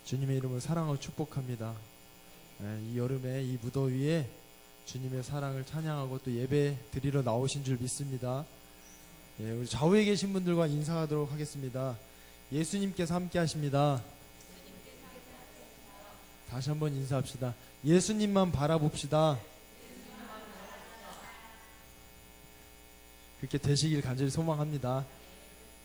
주님의 이름으로 사랑하고 축복합니다. 이 여름에 이 무더위에 주님의 사랑을 찬양하고 또 예배 드리러 나오신 줄 믿습니다. 우리 좌우에 계신 분들과 인사하도록 하겠습니다. 예수님께서 함께 하십니다. 다시 한번 인사합시다. 예수님만 바라봅시다. 그렇게 되시길 간절히 소망합니다.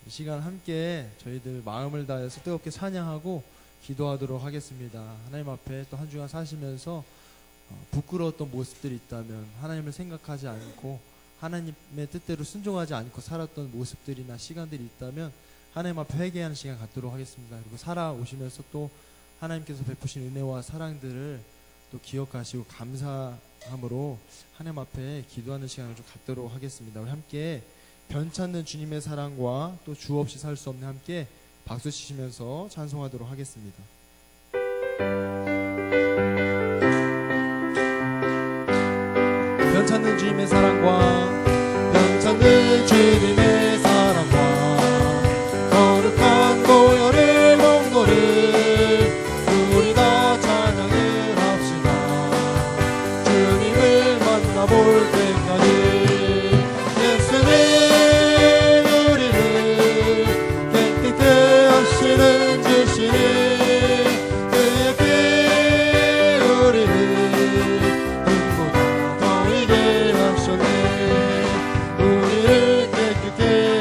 이 시간 함께 저희들 마음을 다해서 뜨겁게 찬양하고 기도하도록 하겠습니다. 하나님 앞에 또 한 주간 사시면서 부끄러웠던 모습들이 있다면 하나님을 생각하지 않고 하나님의 뜻대로 순종하지 않고 살았던 모습들이나 시간들이 있다면 하나님 앞에 회개하는 시간 갖도록 하겠습니다. 그리고 살아오시면서 또 하나님께서 베푸신 은혜와 사랑들을 또 기억하시고 감사함으로 하나님 앞에 기도하는 시간을 좀 갖도록 하겠습니다. 우리 함께 변찮는 주님의 사랑과 또 주 없이 살 수 없는 함께 박수 치시면서 찬송하도록 하겠습니다. 변찮는 주님의 사랑과 변찮는 주님의 사랑과 거룩한 보혈의 목노를 우리 다 찬양을 합시다. 주님을 만나볼 때까지 우리를 깨끗게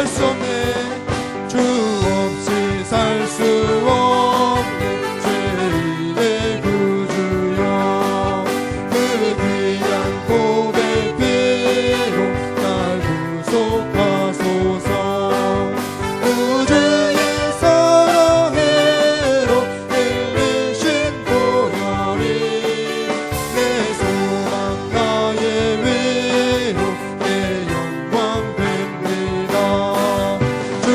살 수 없네. 주 없이 살 수 없네. 죄인의 구주여 그 귀한 고백 피로 날 구속하소서. 우주의 사랑으로 흘리신 보혈이 내 소망 나의 위로 내 영광 됩니다. 주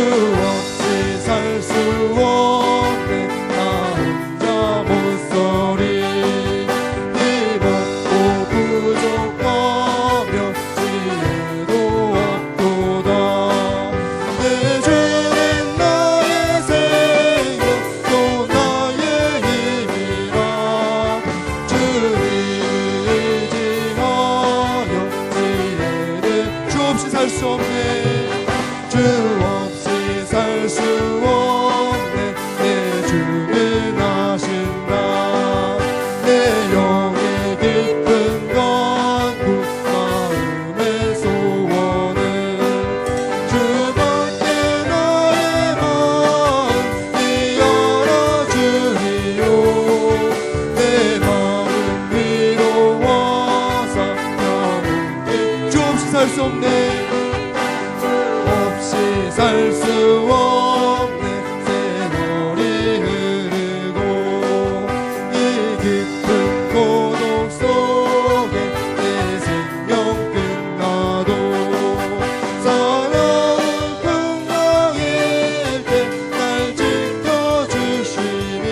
없이 살 수 없네. 나 혼자 못 서리. 힘없고 부족하며 지혜도 없도다. 내 죄는 나의 생명 또 나의 힘이라. 주를 의지하여 지혜를 주 없이 살 수 없네. 주 없이 살 수 없네. 내 주는 하신다. 내 영의 깊은 간구 마음의 소원은 주밖에 나의 마음 열어주리요. 내 마음 위로와사 영원히 주 없이 살 수 없네. 없이 살 수 없네. 세월이 흐르고 이 깊은 고독 속에 내 생명 끝나도 사나운 풍랑일 때 날 지켜주시니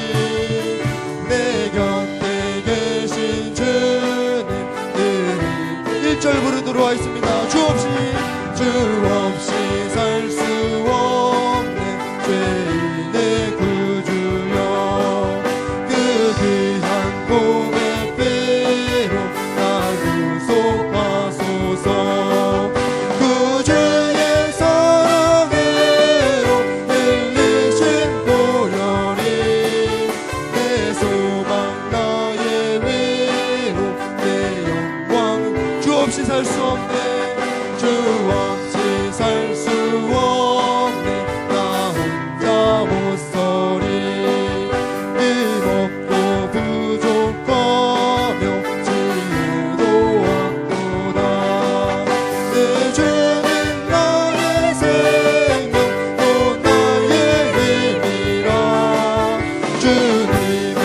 내 곁에 계신 주님 늘이 1절 부르도록 하겠습니다. 주 없이 살 수 없네. 죄인의 구주여 그 귀한 고백 피로 날 구속하소서. 구주의 사랑으로 흘리신 보혈이 내 소망 나의 위로 내 영광. 주 없이 살 수 없네. 주 없이 살 수 없네. 나 혼자 못 서리. 힘없고 부족하며 지혜도 없도다. 내 죄는 나의 생명 또 나의 힘이라. 주님을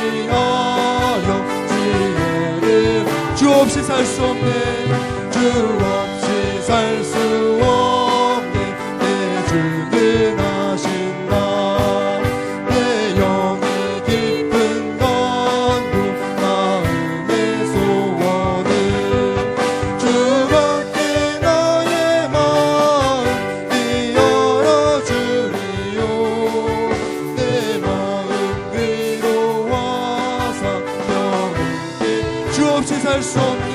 의지하여 지혜를 주 없이 살 수 없네. 주 없이 살 수 없네. 내 주는 하신다. 내 영의 깊은 간구 마음의 소원은 주밖에 나의 마음 열어주리요. 내 마음 위로와사 영원히 주 없이 살 수 없네.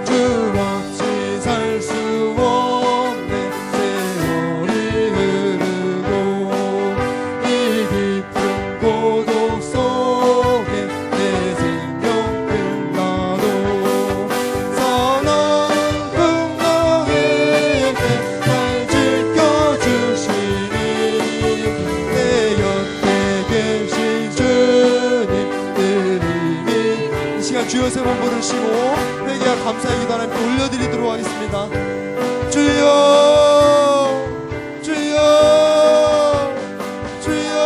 주 없이 살 수 없네. 세월이 흐르고 이 깊은 고독 속에 내 생명 끝나도 사나운 풍랑일 때 날 지켜주시니 내 곁에 계신 주님 늘이미. 이 시간 주여 세 번 부르시고 회개와 감사의 기도 하나님께 올려드리도록 하겠습니다. 주여 주여 주여.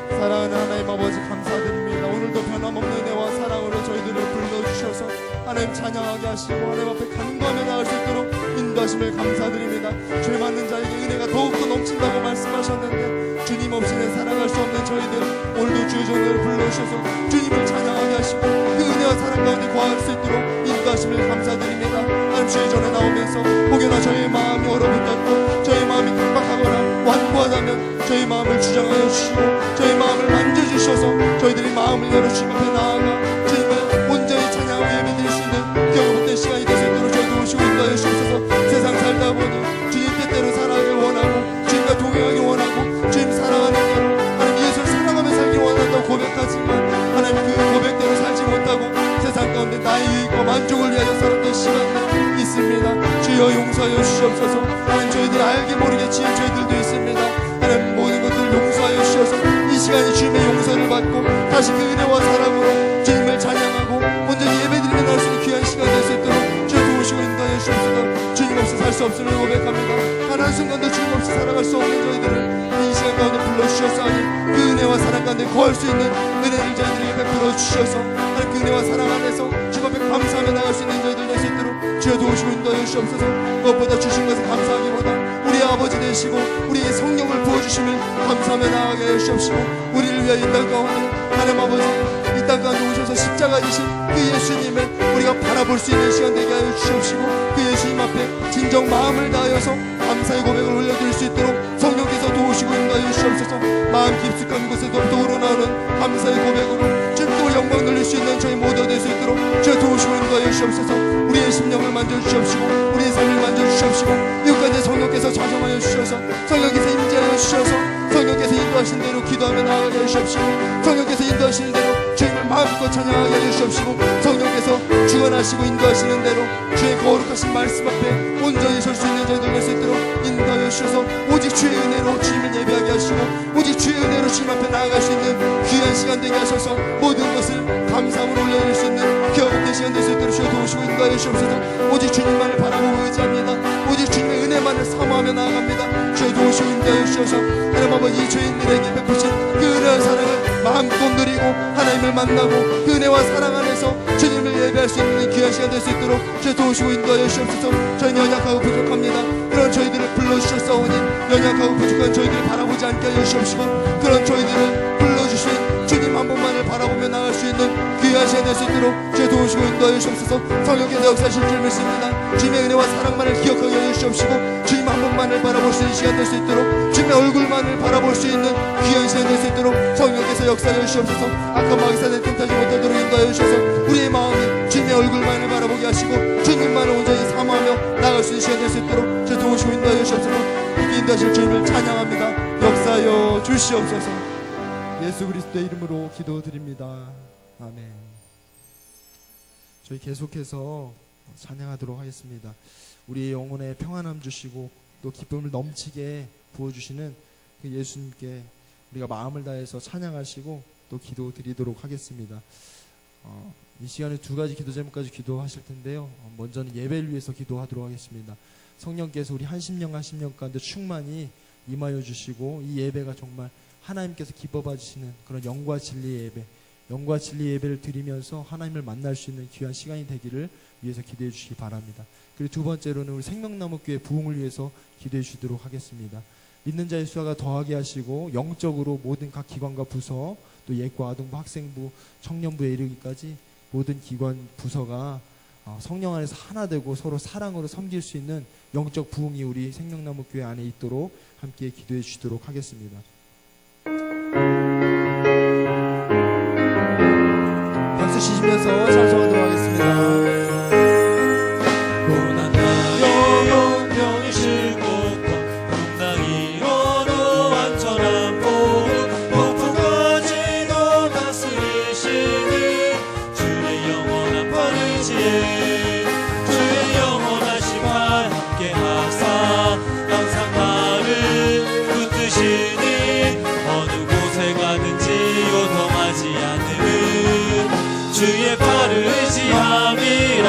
사랑하는 하나님 아버지 감사드립니다. 오늘도 변함없는 은혜와 사랑으로 저희들을 불러주셔서 하나님 찬양하게 하시고 하나님 앞에 간구하며 나갈 수 있도록 인도하심을 감사드립니다. 죄 많은 자에게 은혜가 더욱더 넘친다고 말씀하셨는데 주님 없이는 살아갈 수 없는 저희들 오늘도 주의 종을 불러주셔서 주님을 찬양하게 하시고 그 은혜와 사랑 가운데 거할 수 있도록 인도하심을 감사드립니다. 하나님 주의 전에 나오면서 혹여나 저희의 마음이 얼어붙었고 저희의 마음이 깜빡하거나 완고하다면 저희 마음을 주장하여 주시고 저희 마음을 만져주셔서 저희들이 마음을 열어 주님 앞에 나아가 주님을 온전히 찬양하고 예배드릴 수 있는 기억을 못된 시간이 될 수 있도록 저희도 오시고 인도하여 주셔서 세상 살다 보니 주님 뜻대로 살아가길 원하고 주님과 동행하길 원하고 주님 사랑하는 대로 하나님 예수를 사랑하며 살길 원한다고 고백하지만 하나님 그 고백대로 살지 못하고 세상 가운데 나의 유익과 만족을 위하여 살았던 시간이 있습니다. 주여 용서하여 주시옵소서. 하나님 저희들 알게 모르게 지은 저희들도 있습니다. 하나님 모든 것들을 용서하여 주셔서 이 시간에 주님의 용서를 받고 다시 그 은혜와 사랑으로 주님을 찬양하고 온전히 예배드리며 나올 수 있는 귀한 시간 될 수 있도록 주여 도우시고 인도하여 주옵소서. 주님 없이 살 수 없음을 고백합니다. 단 한순간도 주님 없이 살아갈 수 없는 저희들을 이 시간 가운데 불러주셨사오니 그 은혜와 사랑 가운데 거할 수 있는 은혜를 저희들에게 베풀어 주셔서 하나님 그 은혜와 사랑 안에서 주님 앞에 감사하며 나갈 수 있는 저희들 될 수 있도록 주여 도우시고 인도하여 주옵소서. 무엇보다 주신 것을 감사하기보다 우리의 아버지 되시고 우리의 성령을 부어주심을 감사하며 나아가게 하여 주옵시고 우리를 위하여 이 땅 가운데 하나님 아버지 이 땅 가운데 오셔서 십자가 지신 그 예수님을 우리가 바라볼 수 있는 시간 되게 하여 주옵시고 그 예수님 앞에 진정 마음을 다하여서 감사의 고백을 올려드릴 수 있도록 성령께서 도우시고 인도하여 주옵소서. 마음 깊숙한 곳에서부터 우러나오는 감사의 고백으로 주님께 영광 돌릴 수 있는 저희 모두가 될 수 있도록 주여 도우시고 인도하여 주옵소서. 우리의 심령을 만져주시옵시고 우리의 삶을 만져주시옵시고 이웃간에 성령께서 자정하여 주셔서 성령께서 임재하여 주셔서 성령께서 인도하신 대로 기도하며 나아가게 해주시옵시고 성령께서 인도하시는 대로 주님을 마음껏 찬양하게 해주시옵시고 성령께서 주관하시고 인도하시는 대로 주의 거룩하신 말씀 앞에 온전히 설 수 있는 저희들 될 수 있도록 인도하여 주셔서 오직 주의 은혜로 주님을 예배하게 하시고 오직 주의 은혜로 주님 앞에 나아갈 수 있는 귀한 시간 되게 하셔서 모든 것을 감사함으로 올려드릴 수 있는 귀한 시간 될 수 있도록 주여 도우시고 인도하여 주옵소서. 오직 주님만을 바라보고 의지합니다. 오직 주님의 은혜만을 사모하며 나아갑니다. 주여 도우시고 인도하여 주셔서 하나님 아버지 죄인들에게 베푸신 그 은혜와 사랑을 마음껏 누리고 하나님을 만나고 그 은혜와 사랑 안에서 주님을 예배할 수 있는 귀한 시간 될 수 있도록 주여 도우시고 인도하여 주옵소서. 저희는 연약하고 부족합니다. 그런 저희들을 불러주셨사오니 연약하고 부족한 저희들을 바라보지 않게 하여 주옵시고 그런 저희들을 불러주신 주님 한 분만을 바라보며 나갈 수 있는 귀한 시간 될 수 있도록 주여 도우시고 인도하여 주옵소서. 성령께서 역사하실 줄 믿습니다. 주님의 은혜와 사랑만을 기억하게 하여 주옵시고 주님 한 분만을 바라볼 수 있는 시간 될 수 있도록 주님의 얼굴만을 바라볼 수 있는 귀한 시간 될 수 있도록 성령께서 역사하여 주옵소서. 악한 마귀 사단에 틈타지 못하도록 인도하여 주셔서 우리의 마음이 주님의 얼굴만을 바라보게 하시고 주님만을 온전히 사모하며 나갈 수 있는 시간 될 수 있도록 주여 도우시고 인도하여 주옵소서. 이렇게 인도하실 주님을 찬양합니다. 역사하여 주시옵소서. 예수 그리스도의 이름으로 기도드립니다. 아멘. 저희 계속해서 찬양하도록 하겠습니다. 우리의 영혼에 평안함 주시고 또 기쁨을 넘치게 부어주시는 그 예수님께 우리가 마음을 다해서 찬양하시고 또 기도드리도록 하겠습니다. 이 시간에 두 가지 기도 제목까지 기도하실 텐데요. 먼저는 예배를 위해서 기도하도록 하겠습니다. 성령께서 우리 한심령 가운데 충만히 임하여 주시고 이 예배가 정말 하나님께서 기뻐 받으시는 그런 영과 진리의 예배, 영과 진리의 예배를 드리면서 하나님을 만날 수 있는 귀한 시간이 되기를 위해서 기도해 주시기 바랍니다. 그리고 두 번째로는 우리 생명나무교회 부흥을 위해서 기도해 주도록 하겠습니다. 믿는 자의 수가 더하게 하시고 영적으로 모든 각 기관과 부서 또 예과 아동부 학생부 청년부에 이르기까지 모든 기관 부서가 성령 안에서 하나 되고 서로 사랑으로 섬길 수 있는 영적 부흥이 우리 생명나무교회 안에 있도록 함께 기도해 주시도록 하겠습니다. 박수 치시면서 찬송하도록 하겠습니다. 주의 팔을 의지함이라.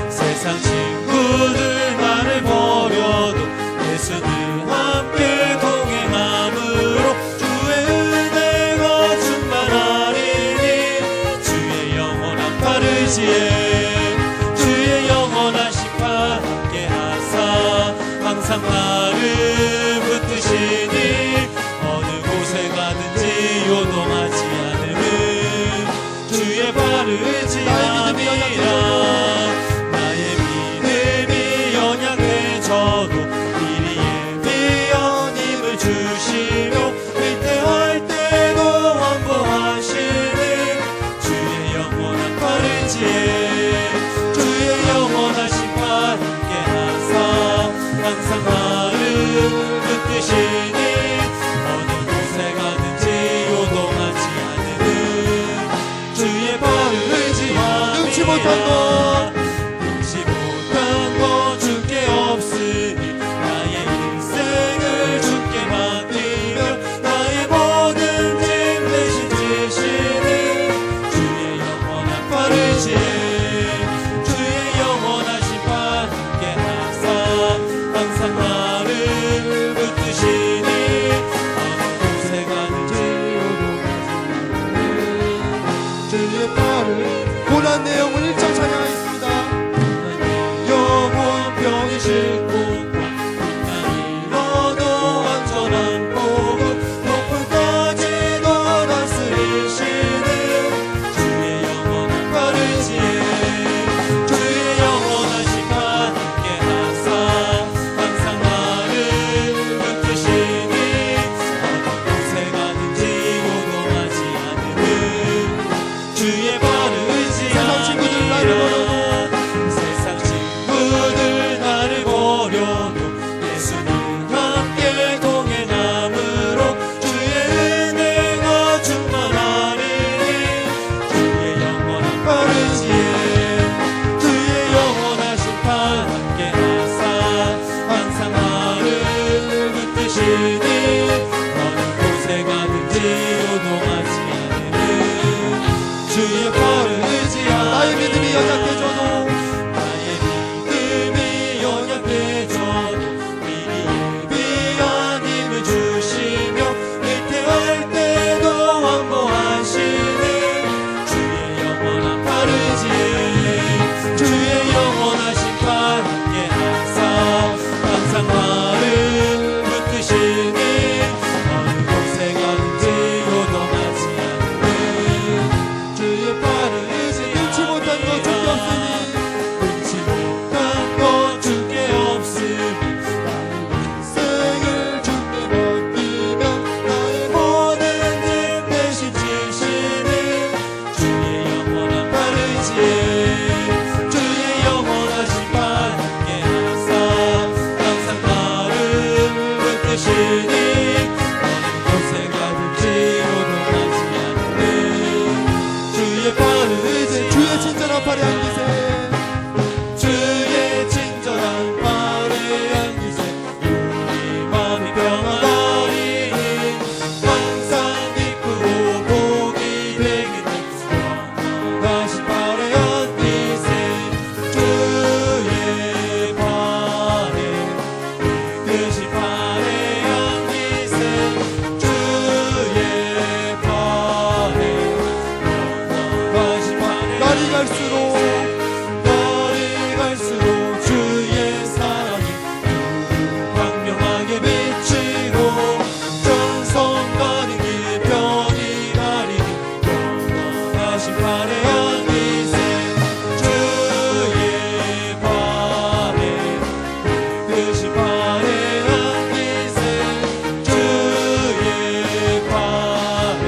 세상 친구들 나를 버려도 예수는 함께 동행함으로 주의 은혜가 충만하리니. 주의 영원한 팔 의지에 주의 영원한 심판 함께 하사 항상 나를 붙드시니. 어느 곳에 가든지 요동하지 않음은 주의 팔을 의지함이라. 나의 믿음이 연약해져도 미리 예비한 힘을 주시며 위태할 때도 완보하시는 주의 영원한 팔 의지에 주의 영원한 심판 함께 하사 항상 나를 붙드시니. 어느 곳에 가든지 요동하지 않는 주의 팔을 의지 주의 팔을 고난 내 영혼 1장 찬양하겠습니다. 영혼 병이 싣고 잃어도 완전한 복음 높은 까지도 다스리시는 주의 영원한 팔을지에 주의 영원한 심판 함께 하사 항상 나를 붙드시니 어떤 곳에 가든지 요동하지 않는 주의 발을 세상 친구들 나를 버려도 세상 친구들 나를 버려도 예수님 함께 동행함으로 주의 은혜가 충만하리니 주의 영원한 빠르지에 주의 영원한 심판 함께 하사 항상 나를 붙드시니 어느 곳에 가든지 요동하지 않는 주의 발을 나의 믿음이 연약해져도 나의 믿음이 연약해져도 미리 예비한 힘을 주시며 위태할 때도 완보하시는 주의 영원한 팔을지에 주의 영원한 심판 함께 하사 항상 나를 붙드시니 어느 곳에 가든지 요동하지 않는 주의 팔을지에 끊지 못한 것 주께 없으니 끊지 못한 것 주께 없으니 생을 주께 맡기며 나의 모든 짐 대신 지시는 주의 영원한 팔을지에 주의 영원한 심판 함께 하사 항상 나를 붙드시니 어느 곳에 가든지 요동하지 않는 주의 팔을지에 주의 친절한 팔에 안기세 주의 친절한 팔에 안기세 우리 마음이 평안하리니 항상 기쁘고 복이 되기를 영원하신 팔에 안기세 주의 팔에 이끄신 팔에 안기세 주의 팔에 영원하신 팔에 날이 갈수록 날이 갈수록 주의 사랑이 광명하게 비치고 정성 가는 길 편히 가리니 영원하신 팔에 안기세 주의 팔에 이끄신 팔에 안기세 주의 팔에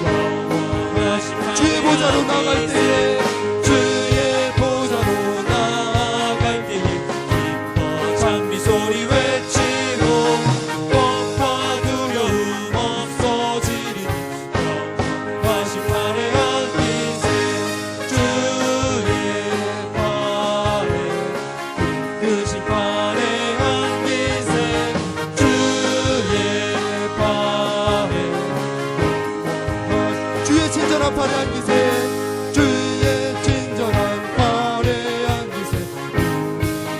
영원하신 팔에 주의 보좌로 나갈 때에 주의 보좌로 나아갈 때에 기뻐 찬미 소리 외치고 공파 두려움 없어지리니 영원하신 팔에 안기세 주의 팔에 이끄신 팔에 안기세 주의 팔에 주의 친절한 팔에 안기세 주의 친절한 팔에 안기세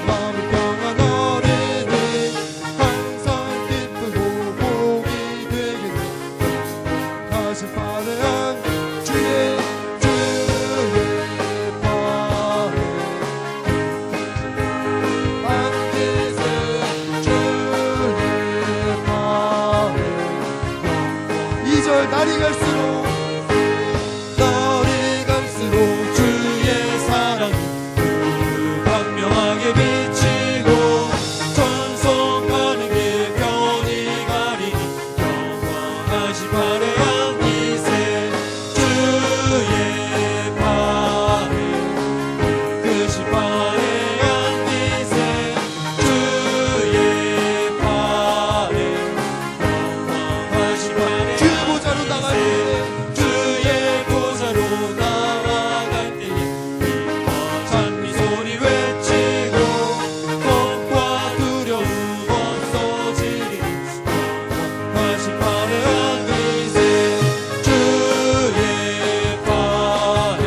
마음이 평안하리니 항상 기쁘고 복이 되기를 다시 팔에 안 주의 팔에 안기세 주의 팔에 2절 날이 갈수록 날이 갈수록 주의 사랑이 광명하게 비치고 전성하는 길 편히 가리니 영원하신 팔에 안기세 주의 팔에 이끄신 팔에 안기세 주의 팔에 영원하신 팔에 주의 보좌로 나갈 때에 주의 보좌로 나아갈 때에 기뻐 찬미 소리 외치고 공과 두려움 없어지리니 영원하신 팔에 안기세 주의 팔에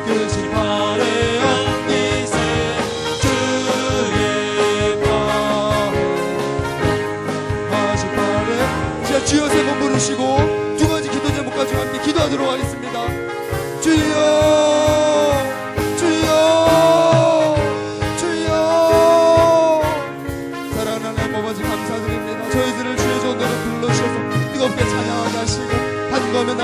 이끄신 팔에 안기세 주의 팔에 하신 팔에 주여 세 번 부르시고 두 가지 기도 제목 가지고 함께 기도하도록 하겠습니다.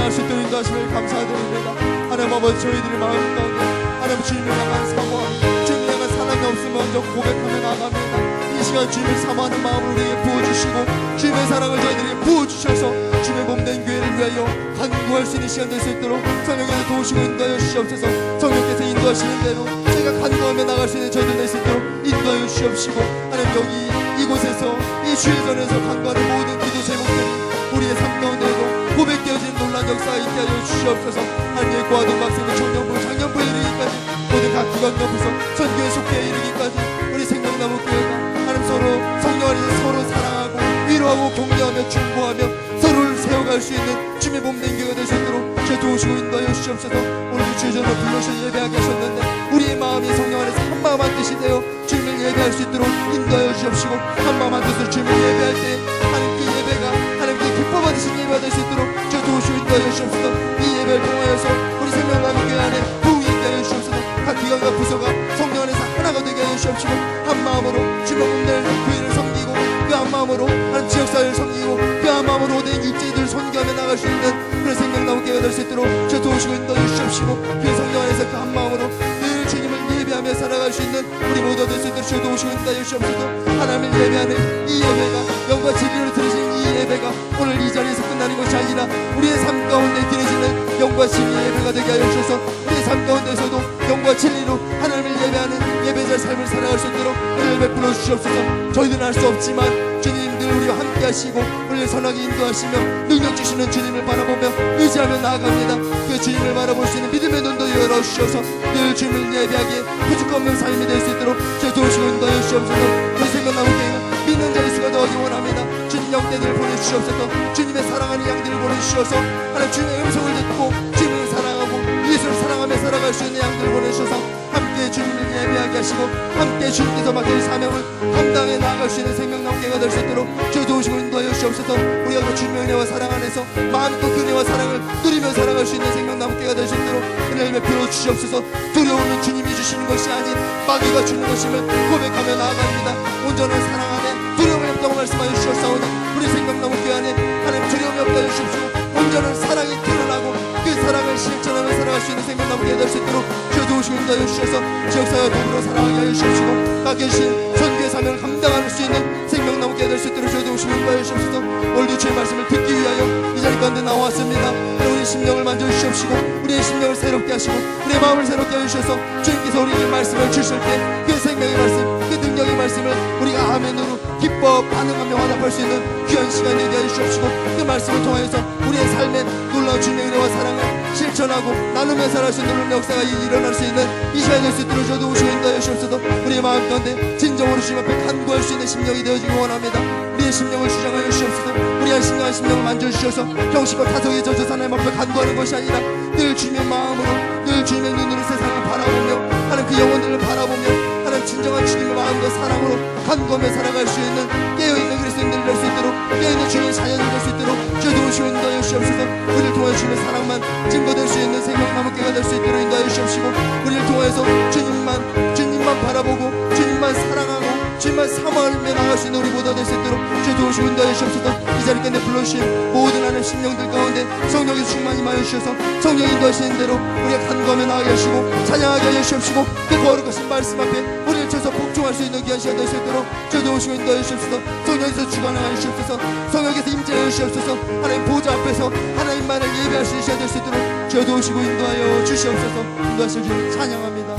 나갈 수 있도록 인도하심을 감사드립니다. 하나님 아버지 저희들의 마음 가운데 하나님 주님을 향한 사모함 주님을 향한 사랑이 없으면 먼저 고백하며 나갑니다. 이 시간 주님을 사모하는 마음을 우리에게 부어주시고 주님의 사랑을 저희들에게 부어주셔서 주님의 몸된 교회를 위하여 간구할 수 있는 시간 될 수 있도록 성령께서 도우시고 인도하여 주시옵소서. 성령께서 인도하시는 대로 제가 간구하며 나갈 수 있는 저희들 될 수 있도록 인도하여 주시옵시고 하나님 여기 이곳에서 이 주일전에서 간구하는 모든 기도 제목들이 우리의 삶 가운데에도 고백되어진 놀란 역사가 있게 하여 주시옵소서. 하나님의 고아동학생부 청년부 장년부에 이르기까지 모든 각 기관과 부서 선교회 속회에 이르기까지 우리 생명나무 교회가 하나님 서로 성령 안에서 서로 사랑하고 위로하고 격려하며 중보하며 서로를 세워갈 수 있는 주님의 몸된 교회가 될 수 있도록 주 도우시고 인도하여 주시옵소서. 오늘도 주일전으로 불러주셔서 예배하게 하셨는데 우리의 마음이 성령 안에서 한마음 한뜻이 되어 주님을 예배할 수 있도록 인도하여 주시옵시고 한마음 한뜻으로 주님을 예배할 때 하나님 그 예배가 하나님 그 기뻐 받으신 예배가 될 수 있도록 주 도우시고 인도하여 주시옵소서. 이 예배를 통하여서 우리 생명나무 교회 안에 부흥이 있게 하여 주시옵소서. 각 기관과 부서가 성령 안에서 하나가 되게 하여 주시옵시고 한 마음으로 주님의 몸된 교회를 섬기고 그 한 마음으로 하나님 지역사회를 섬기고 그 한 마음으로 된 육체들을 선교하며 나갈 수 있는 그런 생명나무 교회가 될 수 있도록 주 도우시고 인도해 주시옵시고 그 성령 안에서 그 한 마음으로 늘 주님을 예배하며 살아갈 수 있는 우리 모두가 될 수 있도록 주 도우시고 인도해 주시옵소서. 하나님을 예배하는 이 예배가 영과 진리로 드려지는 이 예배가 오늘 이 자리에서 끝나는 것이 아니라 우리의 삶 가운데 드려지는 영과 진리의 예배가 되게 하여 주셔서 우리의 삶 가운데서도 영과 진리로 하나님을 예배하는 예배자의 삶을 살아갈 수 있도록 은혜를 베풀어 주시옵소서. 저희들은 할 수 없지만 주님들 우리와 함께 하시고 우리를 선하게 인도하시며 능력 주시는 주님을 바라보며 의지하며 나아갑니다. 그 주님을 바라볼 수 있는 믿음의 눈도 열어주셔서 늘 주님을 예배하기에 부족함 없는 삶이 될 수 있도록 주 도우시고 인도하여 주시옵소서. 우리 생명나무 교회가 믿는 자의 수가 더하기 원합니다. 주님 영대들을 보내주시옵소서. 주님의 사랑하는 양들을 보내주셔서 하나님 주님의 음성을 듣고 주님을 사랑하고 예수를 사랑하며 살아갈 수 있는 양들을 보내주셔서 함께 주님을 예배하게 하시고 함께 주님께서 맡길 사명을 감당해 나아갈 수 있는 생명나무 교회가 될 수 있도록 주 도우시고 인도하여 주시옵소서. 우리가 그 주님의 은혜와 사랑 안에서 마음껏 그 은혜와 사랑을 누리며 살아갈 수 있는 생명나무 교회가 될 수 있도록 은혜를 베풀어 주시옵소서. 두려움은 주님이 주시는 것이 아닌 마귀가 주는 것임을 고백하며 나아갑니다. 온전한 사랑 안에 두려움이 없다고 말씀하여 주셨사오니 우리 생명나무 교회 안에 하나님 두려움이 없게 하여 주십시오. 온전한 사랑이 드러나고 그 사랑을 실천하며 살아갈 수 있는 생명나무 교회 될 수 있도록 주 도우시고 인도하여 주셔서 지역사회와 더불어 살아가게 하여 주시옵시고 가 계신 선교의 사명을 감당할 수 있는 생명나무 교회 될 수 있도록 주 도우시고 인도하여 주시옵소서. 오늘도 주의 말씀을 듣기 위하여 이 자리 가운데 나왔습니다. 우리의 심령을 만져주시옵시고 우리의 심령을 새롭게 하시고 우리의 마음을 새롭게 하셔서 주님께서 우리에게 말씀을 주실 때 그 생명의 말씀 그 능력의 말씀을 우리가 아멘으로 기뻐 반응하며 화답할 수 있는 귀한 시간 되게 하여 주시옵시고 그 말씀을 통하여서 우리의 삶에 놀라운 주님의 은혜와 사랑을 실천하고 나누며 살아갈 수 있는 놀라운 역사가 일어날 수 있는 이 시간이 될 수 있도록 저도 오시고 인도하여 주옵소서. 우리의 마음 가운데 진정으로 주님 앞에 간구할 수 있는 심령이 되어지기 원합니다. 우리의 심령을 주장하여 주옵소서. 우리의 신령한 심령을 만져주셔서 병식과 타성에 젖어서 하나님 앞에 간구하는 것이 아니라 늘 주님의 마음으로 늘 주님의 눈으로 세상을 바라보며 하나님 그 영혼들을 바라보며 하나님 진정한 주님의 마음과 사랑으로 간구하며 살아갈 수 있는 깨어있는 그리스도인들이 될 수 있도록 깨어있는 주님의 자녀들 될 수 있도록 주도 오시고 인도하여 주시옵소서. 우리를 통하여 주님의 사랑만 증거될 수 있는 생명나무 교회가 될 수 있도록 인도하여 주시옵시고 우리를 통하여서 주님만 바라보고 주님만 사랑하고 주님만 사모하며 나갈 수 있는 우리 모두가 될 수 있도록 주도 오시고 인도하여 주시옵소서. 이 자리에 불러주신 모든 하나님 심령들 가운데 성령의 충만히 임하여 주셔서 성령 인도하시는 대로 우리가 간구하며 나가게 하시고 찬양하게 하여 주시옵시고 그 거룩하신 말씀 앞에 우리를 쳐서 복종할 수 있는 귀한 시간 될 수 있도록 주도 오시고 인도하여 주시옵소서. 성령에서 주관하여 주시옵소서. 성령에서 임재하여 주시옵소서. 하나님 보좌 앞에서 하나님만을 예배할 수 있는 시간 될 수 있도록 주도 오시고 인도하여 주시옵소서. 인도하실 주님 찬양합니다.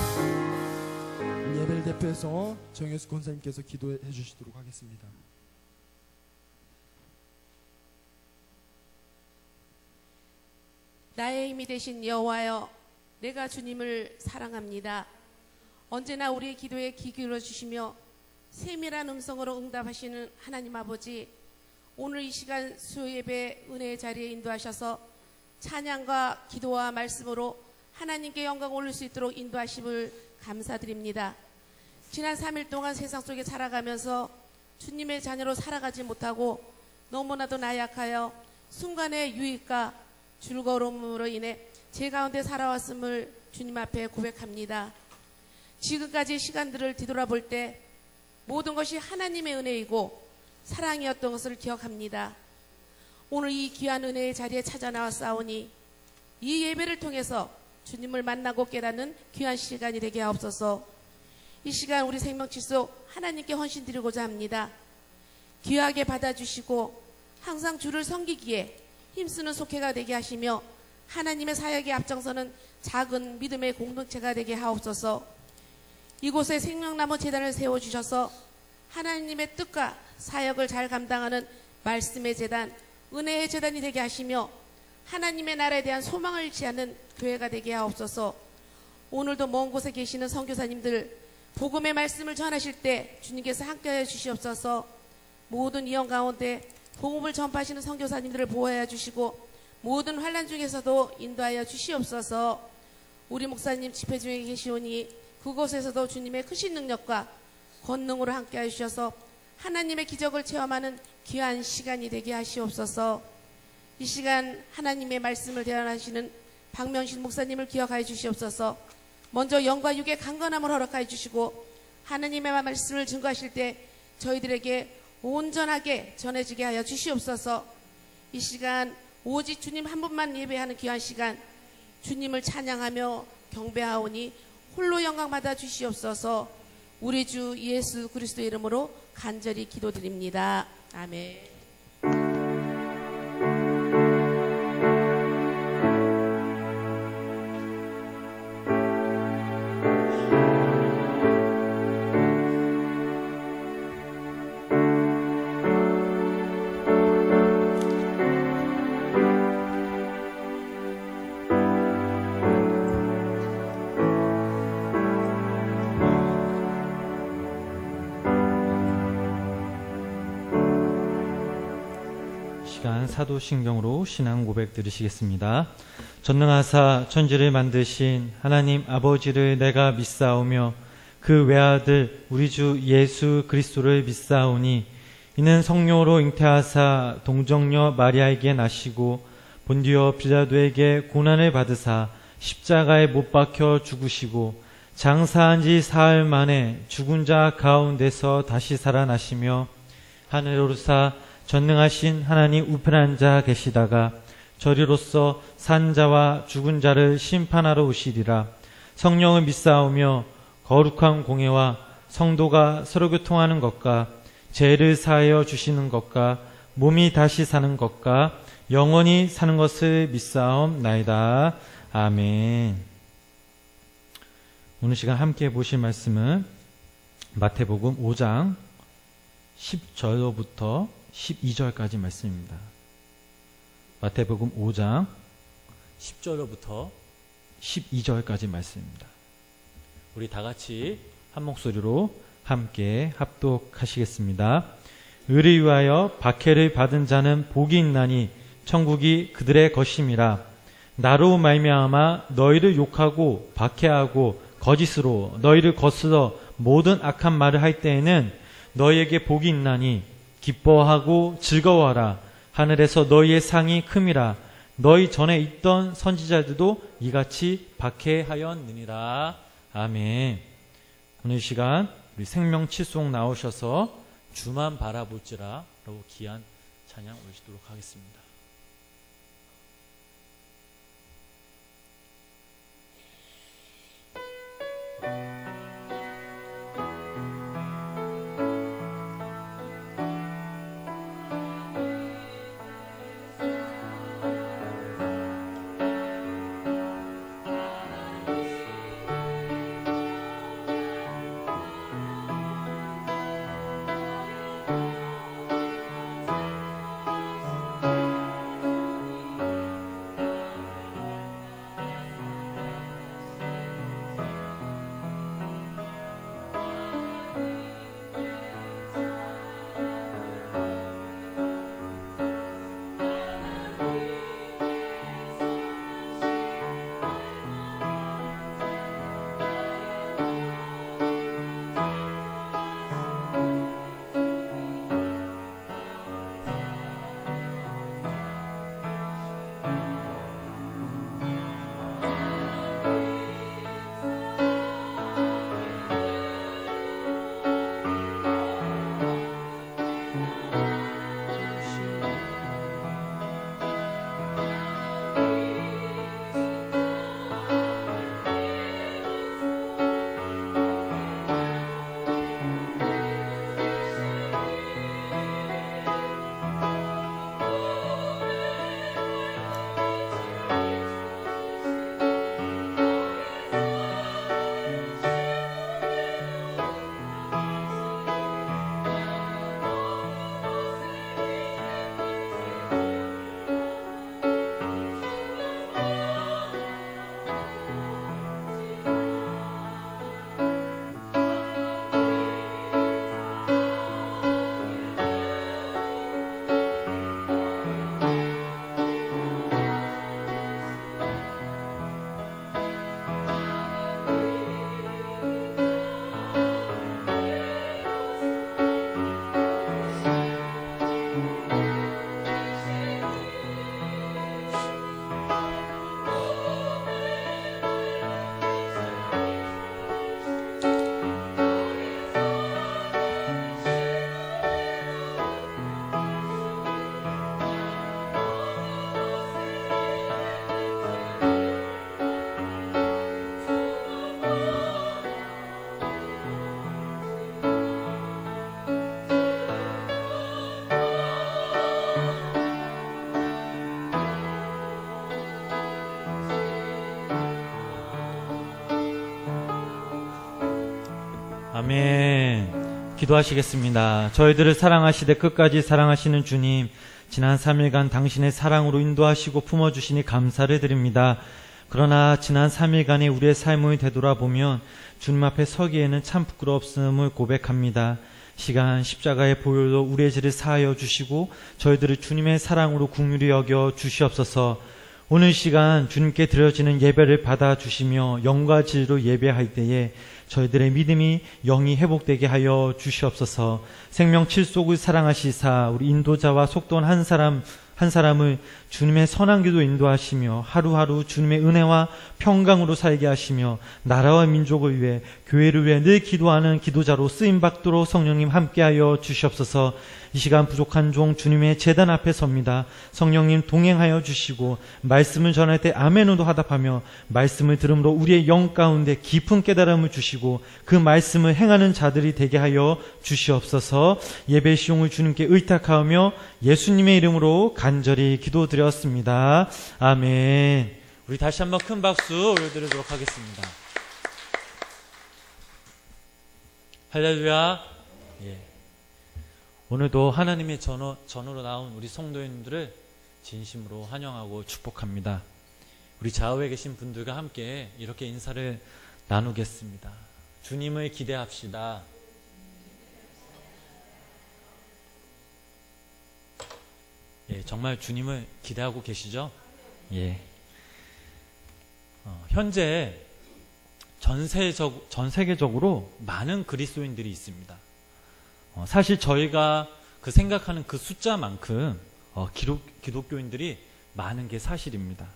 예배를 대표해서 정혜수 권사님께서 기도해 주시도록 하겠습니다. 나의 힘이 되신 여호와여, 내가 주님을 사랑합니다. 언제나 우리의 기도에 귀 기울여 주시며 세밀한 음성으로 응답하시는 하나님 아버지, 오늘 이 시간 수요예배 은혜의 자리에 인도하셔서 찬양과 기도와 말씀으로 하나님께 영광 올릴 수 있도록 인도하심을 감사드립니다. 지난 3일 동안 세상 속에 살아가면서 주님의 자녀로 살아가지 못하고 너무나도 나약하여 순간의 유익과 즐거움으로 인해 제 가운데 살아왔음을 주님 앞에 고백합니다. 지금까지 시간들을 뒤돌아볼 때 모든 것이 하나님의 은혜이고 사랑이었던 것을 기억합니다. 오늘 이 귀한 은혜의 자리에 찾아 나왔사오니 이 예배를 통해서 주님을 만나고 깨닫는 귀한 시간이 되게 하옵소서. 이 시간 우리 생명칠소 하나님께 헌신드리고자 합니다. 귀하게 받아주시고 항상 주를 섬기기에 힘쓰는 속회가 되게 하시며 하나님의 사역에 앞장서는 작은 믿음의 공동체가 되게 하옵소서. 이곳에 생명나무 제단을 세워주셔서 하나님의 뜻과 사역을 잘 감당하는 말씀의 제단, 은혜의 제단이 되게 하시며 하나님의 나라에 대한 소망을 잃지 않는 교회가 되게 하옵소서. 오늘도 먼 곳에 계시는 선교사님들 복음의 말씀을 전하실 때 주님께서 함께하여 주시옵소서. 모든 위험 가운데 복음을 전파하시는 선교사님들을 보호하여 주시고 모든 환난 중에서도 인도하여 주시옵소서. 우리 목사님 집회 중에 계시오니 그곳에서도 주님의 크신 능력과 권능으로 함께하여 주셔서 하나님의 기적을 체험하는 귀한 시간이 되게 하시옵소서. 이 시간 하나님의 말씀을 대언하시는 박명신 목사님을 기억하여 주시옵소서. 먼저 영과 육의 강건함을 허락하여 주시고 하나님의 말씀을 증거하실 때 저희들에게 온전하게 전해지게 하여 주시옵소서. 이 시간 오직 주님 한 분만 예배하는 귀한 시간, 주님을 찬양하며 경배하오니 홀로 영광 받아 주시옵소서. 우리 주 예수 그리스도의 이름으로 간절히 기도드립니다. 아멘. 시간 사도신경으로 신앙 고백 들으시겠습니다. 전능하사 천지를 만드신 하나님 아버지를 내가 믿사오며 그 외아들 우리 주 예수 그리스도를 믿사오니 이는 성령으로 잉태하사 동정녀 마리아에게 나시고 본디오 빌라도에게 고난을 받으사 십자가에 못 박혀 죽으시고 장사한 지 사흘 만에 죽은 자 가운데서 다시 살아나시며 하늘에 오르사 전능하신 하나님 우편한 자 계시다가 저리로서 산 자와 죽은 자를 심판하러 오시리라. 성령을 믿사오며 거룩한 공회와 성도가 서로 교통하는 것과 죄를 사하여 주시는 것과 몸이 다시 사는 것과 영원히 사는 것을 믿사옵나이다. 아멘. 오늘 시간 함께 보실 말씀은 마태복음 5장 10절로부터 12절까지 말씀입니다. 마태복음 5장 10절로부터 12절까지 말씀입니다. 우리 다 같이 한 목소리로 함께 합독하시겠습니다. 의를 위하여 박해를 받은 자는 복이 있나니 천국이 그들의 것임이라. 나로 말미암아 너희를 욕하고 박해하고 거짓으로 너희를 거스러 모든 악한 말을 할 때에는 너희에게 복이 있나니 기뻐하고 즐거워하라. 하늘에서 너희의 상이 큼이라. 너희 전에 있던 선지자들도 이같이 박해하였느니라. 아멘. 오늘 시간 우리 생명칠송 나오셔서 주만 바라볼지라 라고 귀한 찬양 올리도록 하겠습니다. 아멘. 기도하시겠습니다. 저희들을 사랑하시되 끝까지 사랑하시는 주님, 지난 3일간 당신의 사랑으로 인도하시고 품어주시니 감사를 드립니다. 그러나 지난 3일간의 우리의 삶을 되돌아보면 주님 앞에 서기에는 참 부끄럽음을 고백합니다. 시간 십자가의 보혈로 우리의 죄를 사하여 주시고 저희들을 주님의 사랑으로 긍휼히 여겨 주시옵소서. 오늘 시간 주님께 드려지는 예배를 받아주시며 영과 진리로 예배할 때에 저희들의 믿음이 영이 회복되게 하여 주시옵소서. 생명 칠속을 사랑하시사 우리 인도자와 속도원 한 사람을 주님의 선한 길로 인도하시며 하루하루 주님의 은혜와 평강으로 살게 하시며 나라와 민족을 위해 교회를 위해 늘 기도하는 기도자로 쓰임받도록 성령님 함께하여 주시옵소서. 이 시간 부족한 종 주님의 제단 앞에 섭니다. 성령님 동행하여 주시고 말씀을 전할 때 아멘으로 화답하며 말씀을 들음으로 우리의 영 가운데 깊은 깨달음을 주시고 그 말씀을 행하는 자들이 되게 하여 주시옵소서. 예배 시용을 주님께 의탁하며 예수님의 이름으로 간절히 기도드렸습니다. 아멘. 우리 다시 한번 큰 박수 올려드리도록 하겠습니다. 할렐루야. 예. 오늘도 하나님의 전으로 나온 우리 성도님들을 진심으로 환영하고 축복합니다. 우리 좌우에 계신 분들과 함께 이렇게 인사를 나누겠습니다. 주님을 기대합시다. 예, 정말 주님을 기대하고 계시죠? 예. 현재 전 세계적으로 많은 그리스도인들이 있습니다. 사실 저희가 생각하는 그 숫자만큼 기독교인들이 많은 게 사실입니다.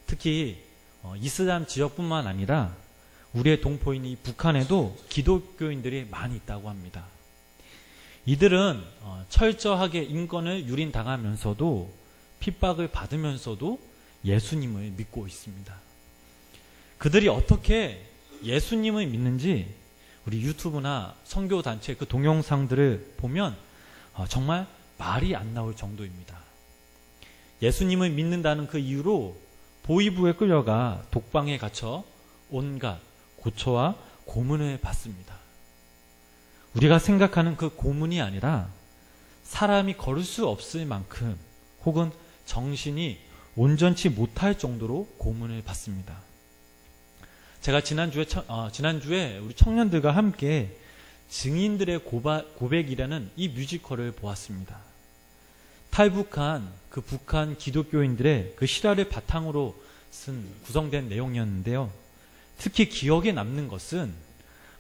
특히 이슬람 지역뿐만 아니라 우리의 동포인 이 북한에도 기독교인들이 많이 있다고 합니다. 이들은 철저하게 인권을 유린당하면서도 핍박을 받으면서도 예수님을 믿고 있습니다. 그들이 어떻게 예수님을 믿는지 우리 유튜브나 선교단체 그 동영상들을 보면 정말 말이 안 나올 정도입니다. 예수님을 믿는다는 그 이유로 보위부에 끌려가 독방에 갇혀 온갖 고초와 고문을 받습니다. 우리가 생각하는 그 고문이 아니라 사람이 걸을 수 없을 만큼 혹은 정신이 온전치 못할 정도로 고문을 받습니다. 제가 지난주에 우리 청년들과 함께 증인들의 고백이라는 이 뮤지컬을 보았습니다. 탈북한 그 북한 기독교인들의 그 실화를 바탕으로 구성된 내용이었는데요. 특히 기억에 남는 것은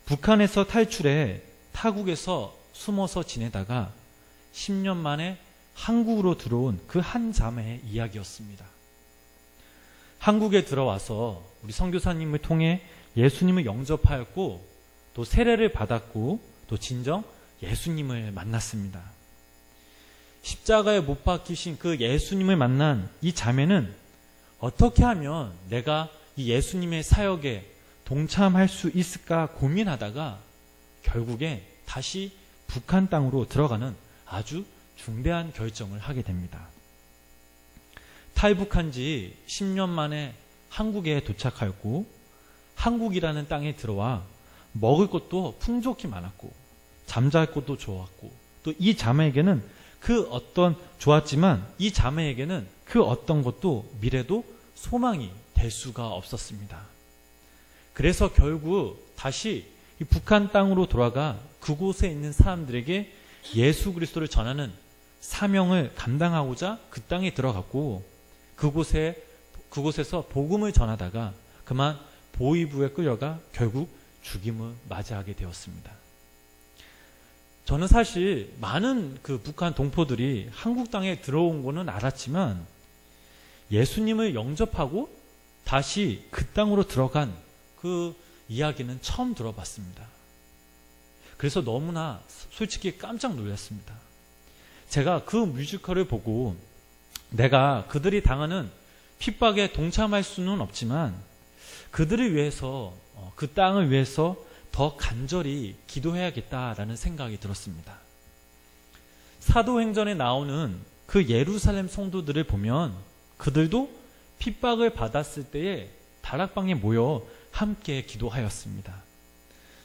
북한에서 탈출해 타국에서 숨어서 지내다가 10년 만에 한국으로 들어온 그 한 자매의 이야기였습니다. 한국에 들어와서 우리 선교사님을 통해 예수님을 영접하였고 또 세례를 받았고 또 진정 예수님을 만났습니다. 십자가에 못 박히신 그 예수님을 만난 이 자매는 어떻게 하면 내가 이 예수님의 사역에 동참할 수 있을까 고민하다가 결국에 다시 북한 땅으로 들어가는 아주 중대한 결정을 하게 됩니다. 탈북한 지 10년 만에 한국에 도착하였고 한국이라는 땅에 들어와 먹을 것도 풍족히 많았고 잠잘 곳도 좋았고 또 이 자매에게는 좋았지만 이 자매에게는 그 어떤 것도 미래도 소망이 될 수가 없었습니다. 그래서 결국 다시 이 북한 땅으로 돌아가 그곳에 있는 사람들에게 예수 그리스도를 전하는 사명을 감당하고자 그 땅에 들어갔고 그곳에서 복음을 전하다가 그만 보위부에 끌려가 결국 죽임을 맞이하게 되었습니다. 저는 사실 많은 그 북한 동포들이 한국 땅에 들어온 거는 알았지만 예수님을 영접하고 다시 그 땅으로 들어간 그 이야기는 처음 들어봤습니다. 그래서 너무나 솔직히 깜짝 놀랐습니다. 제가 그 뮤지컬을 보고 내가 그들이 당하는 핍박에 동참할 수는 없지만 그들을 위해서 그 땅을 위해서 더 간절히 기도해야겠다라는 생각이 들었습니다. 사도행전에 나오는 그 예루살렘 성도들을 보면 그들도 핍박을 받았을 때에 다락방에 모여 함께 기도하였습니다.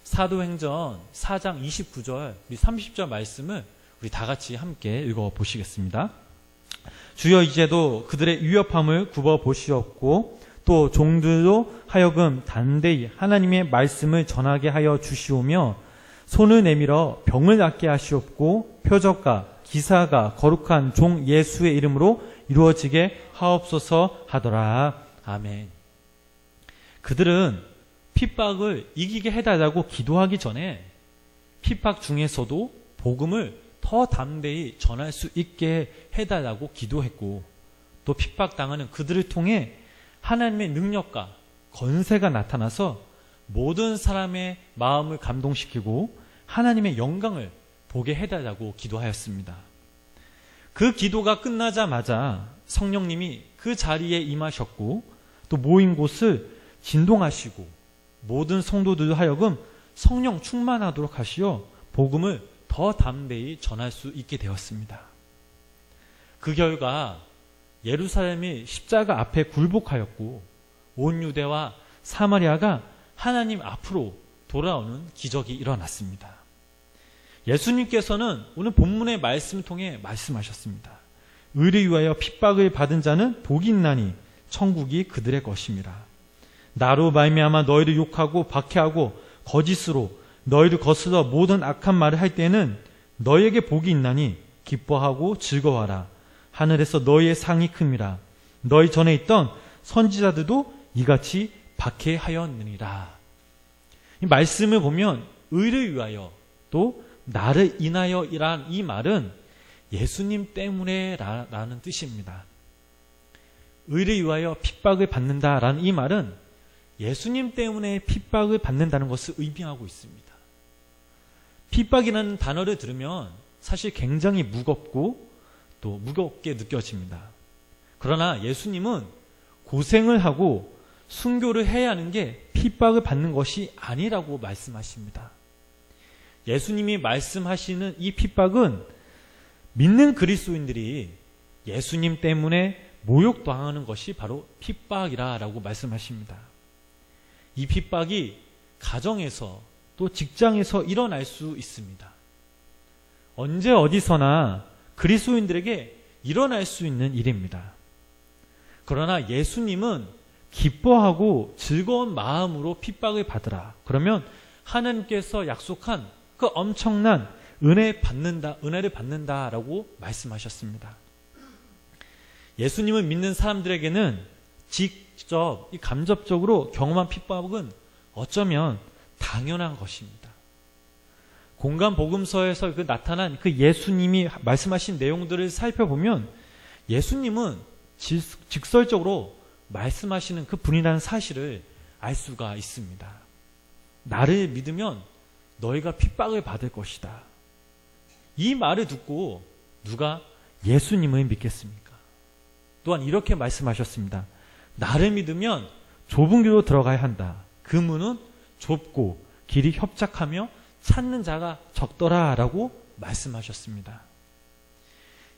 사도행전 4장 29절, 우리 30절 말씀을 우리 다 같이 함께 읽어 보시겠습니다. 주여 이제도 그들의 위협함을 굽어 보시옵고 또 종들로 하여금 단대히 하나님의 말씀을 전하게 하여 주시오며 손을 내밀어 병을 낫게 하시옵고 표적과 기사가 거룩한 종 예수의 이름으로 이루어지게 하옵소서 하더라. 아멘. 그들은 핍박을 이기게 해달라고 기도하기 전에 핍박 중에서도 복음을 더 담대히 전할 수 있게 해달라고 기도했고, 또 핍박당하는 그들을 통해 하나님의 능력과 건세가 나타나서 모든 사람의 마음을 감동시키고 하나님의 영광을 보게 해달라고 기도하였습니다. 그 기도가 끝나자마자 성령님이 그 자리에 임하셨고 또 모인 곳을 진동하시고 모든 성도들 하여금 성령 충만하도록 하시어 복음을 더 담대히 전할 수 있게 되었습니다. 그 결과 예루살렘이 십자가 앞에 굴복하였고 온 유대와 사마리아가 하나님 앞으로 돌아오는 기적이 일어났습니다. 예수님께서는 오늘 본문의 말씀을 통해 말씀하셨습니다. 의를 위하여 핍박을 받은 자는 복이 있나니 천국이 그들의 것입니다. 나로 말미암아 너희를 욕하고 박해하고 거짓으로 너희를 거슬러 모든 악한 말을 할 때에는 너희에게 복이 있나니 기뻐하고 즐거워하라. 하늘에서 너희의 상이 큼이라. 너희 전에 있던 선지자들도 이같이 박해하였느니라. 이 말씀을 보면 의를 위하여 또 나를 인하여 이란 이 말은 예수님 때문에 라는 뜻입니다. 의를 위하여 핍박을 받는다라는 이 말은 예수님 때문에 핍박을 받는다는 것을 의미하고 있습니다. 핍박이라는 단어를 들으면 사실 굉장히 무겁고 또 무겁게 느껴집니다. 그러나 예수님은 고생을 하고 순교를 해야 하는 게 핍박을 받는 것이 아니라고 말씀하십니다. 예수님이 말씀하시는 이 핍박은 믿는 그리스도인들이 예수님 때문에 모욕당하는 것이 바로 핍박이라고 말씀하십니다. 이 핍박이 가정에서 또 직장에서 일어날 수 있습니다. 언제 어디서나 그리스도인들에게 일어날 수 있는 일입니다. 그러나 예수님은 기뻐하고 즐거운 마음으로 핍박을 받으라. 그러면 하나님께서 약속한 그 엄청난 은혜를 받는다라고 말씀하셨습니다. 예수님을 믿는 사람들에게는 직접 감접적으로 경험한 핍박은 어쩌면 당연한 것입니다. 공간 복음서에서 나타난 그 예수님이 말씀하신 내용들을 살펴보면 예수님은 직설적으로 말씀하시는 그 분이라는 사실을 알 수가 있습니다. 나를 믿으면 너희가 핍박을 받을 것이다. 이 말을 듣고 누가 예수님을 믿겠습니까? 또한 이렇게 말씀하셨습니다. 나를 믿으면 좁은 길로 들어가야 한다. 그 문은 좁고 길이 협착하며 찾는 자가 적더라라고 말씀하셨습니다.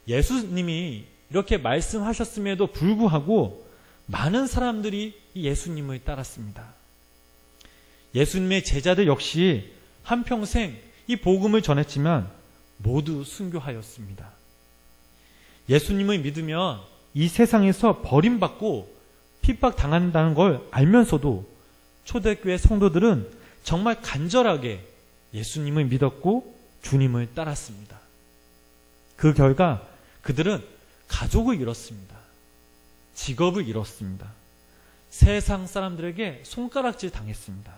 예수님이 이렇게 말씀하셨음에도 불구하고 많은 사람들이 예수님을 따랐습니다. 예수님의 제자들 역시 한평생 이 복음을 전했지만 모두 순교하였습니다. 예수님을 믿으면 이 세상에서 버림받고 핍박당한다는 걸 알면서도 초대교회 성도들은 정말 간절하게 예수님을 믿었고 주님을 따랐습니다. 그 결과 그들은 가족을 잃었습니다. 직업을 잃었습니다. 세상 사람들에게 손가락질 당했습니다.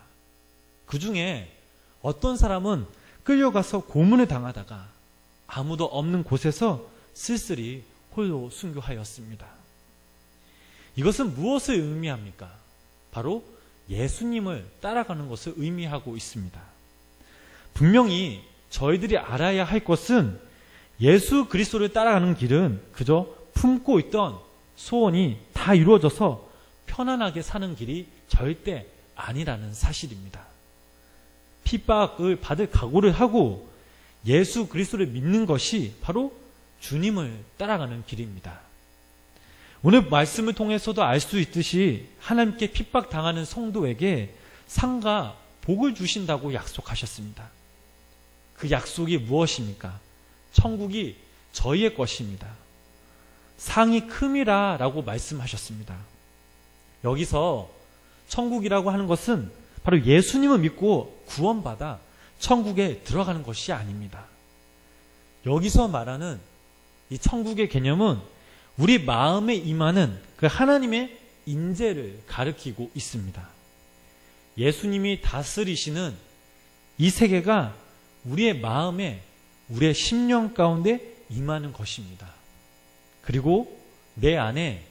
그 중에 어떤 사람은 끌려가서 고문을 당하다가 아무도 없는 곳에서 쓸쓸히 홀로 순교하였습니다. 이것은 무엇을 의미합니까? 바로 예수님을 따라가는 것을 의미하고 있습니다. 분명히 저희들이 알아야 할 것은 예수 그리스도를 따라가는 길은 그저 품고 있던 소원이 다 이루어져서 편안하게 사는 길이 절대 아니라는 사실입니다. 핍박을 받을 각오를 하고 예수 그리스도를 믿는 것이 바로 주님을 따라가는 길입니다. 오늘 말씀을 통해서도 알 수 있듯이 하나님께 핍박당하는 성도에게 상과 복을 주신다고 약속하셨습니다. 그 약속이 무엇입니까? 천국이 저희의 것입니다. 상이 큼이라 라고 말씀하셨습니다. 여기서 천국이라고 하는 것은 바로 예수님을 믿고 구원받아 천국에 들어가는 것이 아닙니다. 여기서 말하는 이 천국의 개념은 우리 마음에 임하는 그 하나님의 인재를 가리키고 있습니다. 예수님이 다스리시는 이 세계가 우리의 마음에, 우리의 심령 가운데 임하는 것입니다. 그리고 내 안에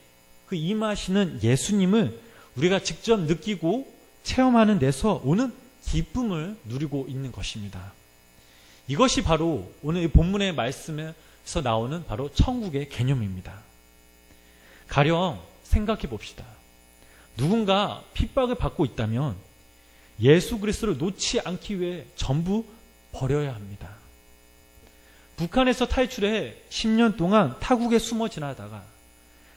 그 임하시는 예수님을 우리가 직접 느끼고 체험하는 데서 오는 기쁨을 누리고 있는 것입니다. 이것이 바로 오늘 이 본문의 말씀에서 나오는 바로 천국의 개념입니다. 가령 생각해 봅시다. 누군가 핍박을 받고 있다면 예수 그리스도를 놓지 않기 위해 전부 버려야 합니다. 북한에서 탈출해 10년 동안 타국에 숨어 지나다가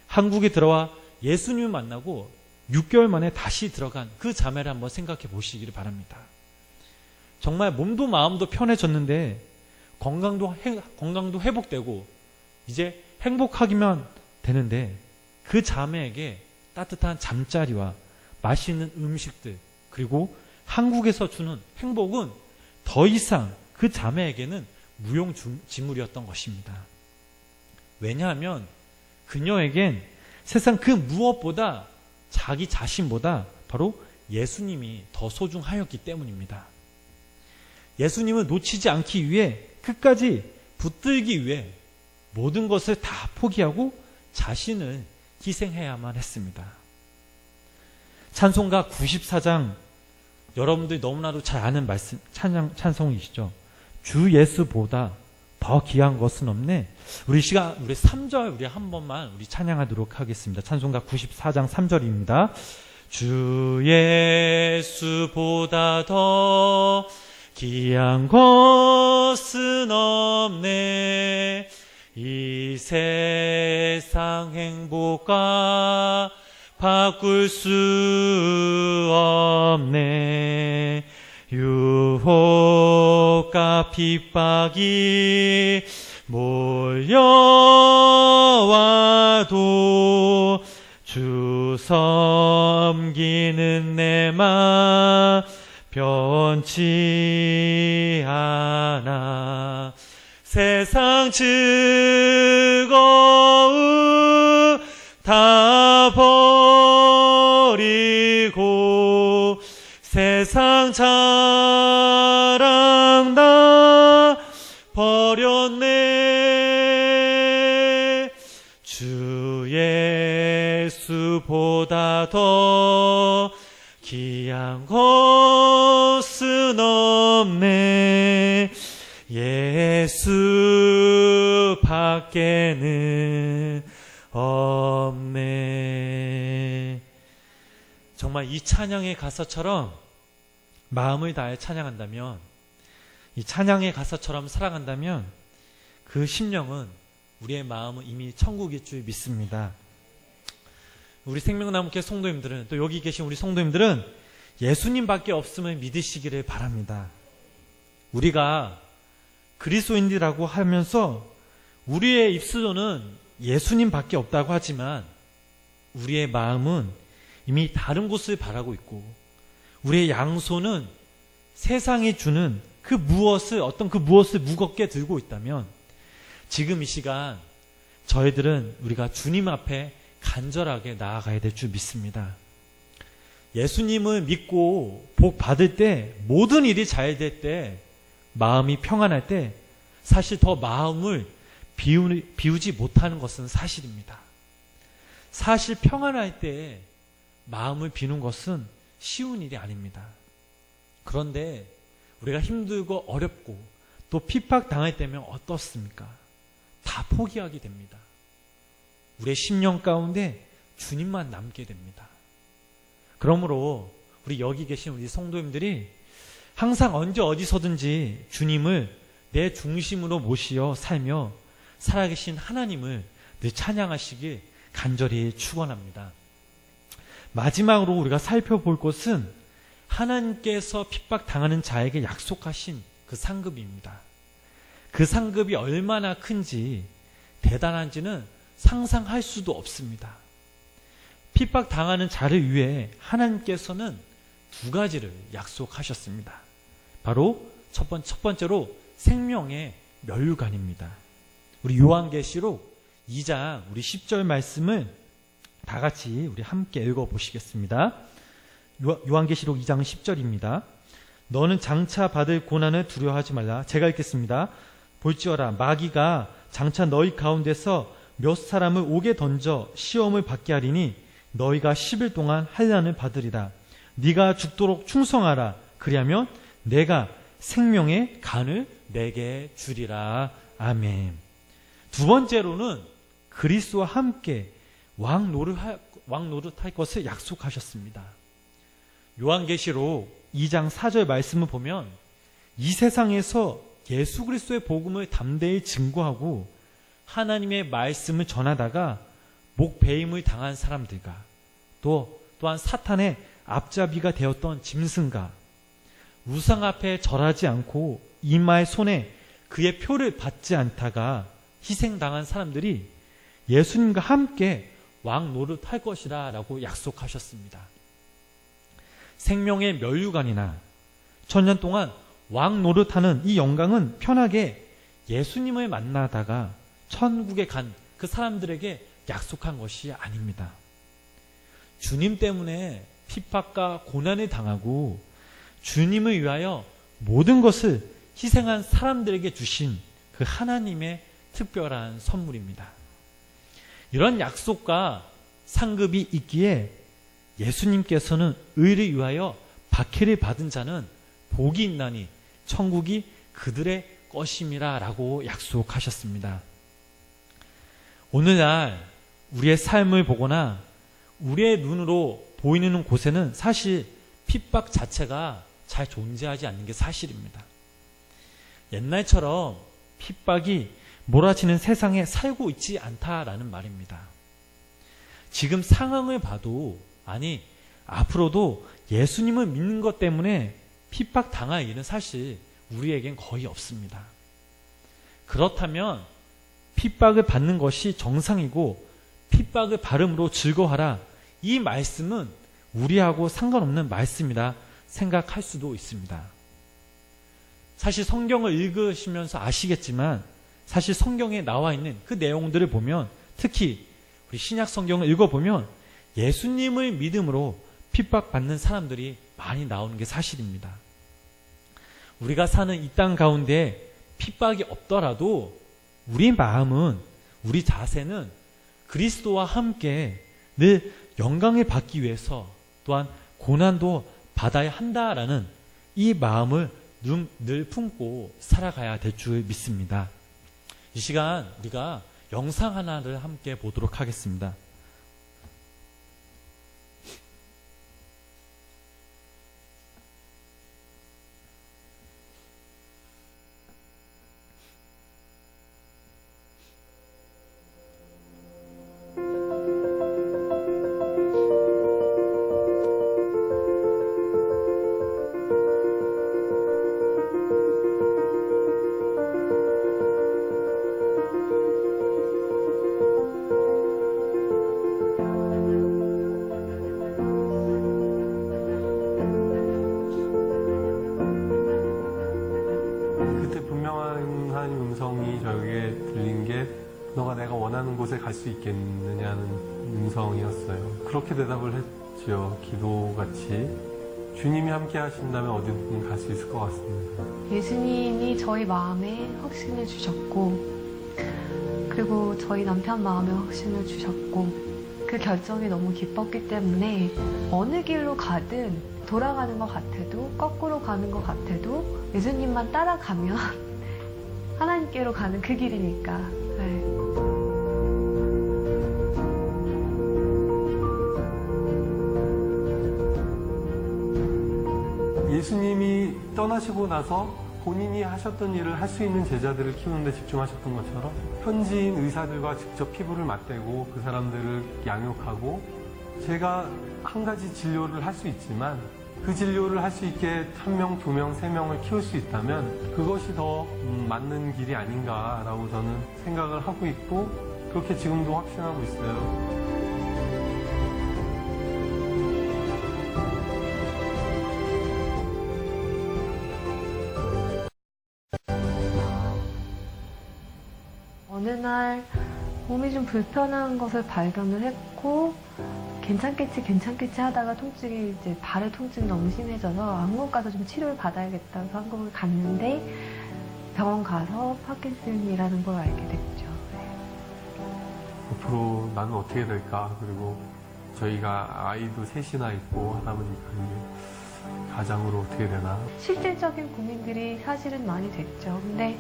한국에 들어와 예수님을 만나고 6개월 만에 다시 들어간 그 자매를 한번 생각해 보시기를 바랍니다. 정말 몸도 마음도 편해졌는데 건강도 회복되고 이제 행복하기만 되는데 그 자매에게 따뜻한 잠자리와 맛있는 음식들 그리고 한국에서 주는 행복은 더 이상 그 자매에게는 무용지물이었던 것입니다. 왜냐하면 그녀에겐 세상 그 무엇보다 자기 자신보다 바로 예수님이 더 소중하였기 때문입니다. 예수님을 놓치지 않기 위해 끝까지 붙들기 위해 모든 것을 다 포기하고 자신을 희생해야만 했습니다. 찬송가 94장 여러분들이 너무나도 잘 아는 말씀 찬송이시죠. 주 예수보다 더 귀한 것은 없네. 우리 3절 우리 한 번만 우리 찬양하도록 하겠습니다. 찬송가 94장 3절입니다. 주 예수보다 더 귀한 것은 없네. 이 세상 행복과 바꿀 수 없네. 유혹과 핍박이 몰려와도 주 섬기는 내 맘 변치 않아. 세상 즐거움 다 버리고 세상 자랑 다 버렸네. 주 예수보다 더 귀한 것은 없네. 예수 밖에는 없네. 정말 이 찬양의 가사처럼 마음을 다해 찬양한다면, 이 찬양의 가사처럼 살아간다면 그 심령은 우리의 마음은 이미 천국일 줄 믿습니다. 우리 생명나무교회 성도님들은, 또 여기 계신 우리 성도님들은 예수님밖에 없음을 믿으시기를 바랍니다. 우리가 그리스도인이라고 하면서 우리의 입술로는 예수님밖에 없다고 하지만 우리의 마음은 이미 다른 곳을 바라고 있고 우리의 양손은 세상이 주는 그 무엇을 무겁게 들고 있다면 지금 이 시간 저희들은 우리가 주님 앞에 간절하게 나아가야 될 줄 믿습니다. 예수님을 믿고 복 받을 때, 모든 일이 잘 될 때, 마음이 평안할 때 사실 더 마음을 비우지 못하는 것은 사실입니다. 사실 평안할 때 마음을 비우는 것은 쉬운 일이 아닙니다. 그런데 우리가 힘들고 어렵고 또 핍박당할 때면 어떻습니까? 다 포기하게 됩니다. 우리의 심령 가운데 주님만 남게 됩니다. 그러므로 우리 여기 계신 우리 성도님들이 항상 언제 어디서든지 주님을 내 중심으로 모시어 살며 살아계신 하나님을 늘 찬양하시길 간절히 축원합니다. 마지막으로 우리가 살펴볼 것은 하나님께서 핍박당하는 자에게 약속하신 그 상급입니다. 그 상급이 얼마나 큰지 대단한지는 상상할 수도 없습니다. 핍박당하는 자를 위해 하나님께서는 두 가지를 약속하셨습니다. 바로 첫 번째로 생명의 멸류관입니다. 우리 요한계시록 2장 우리 10절 말씀을 다 같이 우리 함께 읽어보시겠습니다. 요한계시록 2장 10절입니다. 너는 장차 받을 고난을 두려워하지 말라. 제가 읽겠습니다. 볼지어라 마귀가 장차 너희 가운데서 몇 사람을 옥에 던져 시험을 받게 하리니 너희가 10일 동안 환난을 받으리라. 네가 죽도록 충성하라. 그리하면 내가 생명의 간을 내게 주리라. 아멘. 두 번째로는 그리스도와 함께 왕 노릇할 것을 약속하셨습니다. 요한계시록 2장 4절 말씀을 보면 이 세상에서 예수 그리스도의 복음을 담대히 증거하고 하나님의 말씀을 전하다가 목배임을 당한 사람들과 또한 사탄의 앞잡이가 되었던 짐승과 우상 앞에 절하지 않고 이마의 손에 그의 표를 받지 않다가 희생당한 사람들이 예수님과 함께 왕 노릇할 것이라 라고 약속하셨습니다. 생명의 멸류관이나 천년 동안 왕 노릇하는 이 영광은 편하게 예수님을 만나다가 천국에 간 그 사람들에게 약속한 것이 아닙니다. 주님 때문에 핍박과 고난을 당하고 주님을 위하여 모든 것을 희생한 사람들에게 주신 그 하나님의 특별한 선물입니다. 이런 약속과 상급이 있기에 예수님께서는 의를 위하여 박해를 받은 자는 복이 있나니 천국이 그들의 것임이라 라고 약속하셨습니다. 오늘날 우리의 삶을 보거나 우리의 눈으로 보이는 곳에는 사실 핍박 자체가 잘 존재하지 않는 게 사실입니다. 옛날처럼 핍박이 몰아치는 세상에 살고 있지 않다라는 말입니다. 지금 상황을 봐도 앞으로도 예수님을 믿는 것 때문에 핍박 당할 일은 사실 우리에겐 거의 없습니다. 그렇다면 핍박을 받는 것이 정상이고 핍박을 받음으로 즐거워하라. 이 말씀은 우리하고 상관없는 말씀이라 생각할 수도 있습니다. 사실 성경을 읽으시면서 아시겠지만 사실 성경에 나와 있는 그 내용들을 보면 특히 우리 신약 성경을 읽어보면 예수님을 믿음으로 핍박받는 사람들이 많이 나오는 게 사실입니다. 우리가 사는 이 땅 가운데 핍박이 없더라도 우리 마음은, 우리 자세는 그리스도와 함께 늘 영광을 받기 위해서 또한 고난도 받아야 한다라는 이 마음을 늘 품고 살아가야 될 줄 믿습니다. 이 시간 우리가 영상 하나를 함께 보도록 하겠습니다. 너가 내가 원하는 곳에 갈 수 있겠느냐는 음성이었어요. 그렇게 대답을 했지요. 기도같이. 주님이 함께 하신다면 어디든 갈 수 있을 것 같습니다. 예수님이 저희 마음에 확신을 주셨고 그리고 저희 남편 마음에 확신을 주셨고 그 결정이 너무 기뻤기 때문에 어느 길로 가든 돌아가는 것 같아도 거꾸로 가는 것 같아도 예수님만 따라가면 하나님께로 가는 그 길이니까. 네. 예수님이 떠나시고 나서 본인이 하셨던 일을 할 수 있는 제자들을 키우는 데 집중하셨던 것처럼 현지인 의사들과 직접 피부를 맞대고 그 사람들을 양육하고 제가 한 가지 진료를 할 수 있지만 그 진료를 할 수 있게 1명, 2명, 3명을 키울 수 있다면 그것이 더 맞는 길이 아닌가라고 저는 생각을 하고 있고 그렇게 지금도 확신하고 있어요. 어느 날 몸이 좀 불편한 것을 발견을 했고 괜찮겠지 하다가 통증이 이제 발의 통증이 너무 심해져서 한국 가서 좀 치료를 받아야겠다고 해서 한국을 갔는데 병원 가서 파킨슨이라는 걸 알게 됐죠. 앞으로 나는 어떻게 될까? 그리고 저희가 아이도 셋이나 있고 하다 보니까 이게 가장으로 어떻게 되나? 실질적인 고민들이 사실은 많이 됐죠. 근데